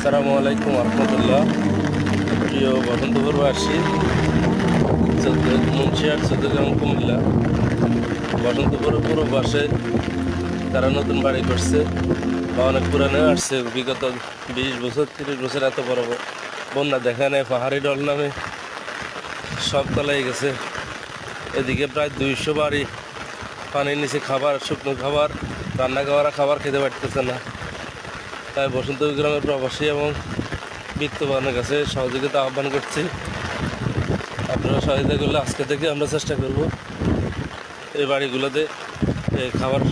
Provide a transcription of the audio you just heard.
আসসালামু আলাইকুম রহমতুল্লাহ। প্রিয় বসন্তপুরবাসী, মুন্সিয়ার চৌদ্দগ্রাম কুমিল্লা বসন্তপুর পুরো বাসে তারা নতুন বাড়ি করছে বা অনেক পুরানো আসছে। বিগত 20 বছর 30 বছর এত বড় বন্যা দেখা নেই। পাহাড়ি ডল নামে সব তলায় গেছে। এদিকে প্রায় 200 বাড়ি পানির নিচে, খাবার শুকনো খাবার রান্না করা খাবার খেতে পারতেছে না। তাই বসন্তপুর গ্রামের প্রবাসী এবং বিত্তবানের কাছে সহযোগিতা আহ্বান করছি। আপনারা সহযোগিতা করলে আজকে থেকে আমরা চেষ্টা করব এই বাড়িগুলোতে খাবার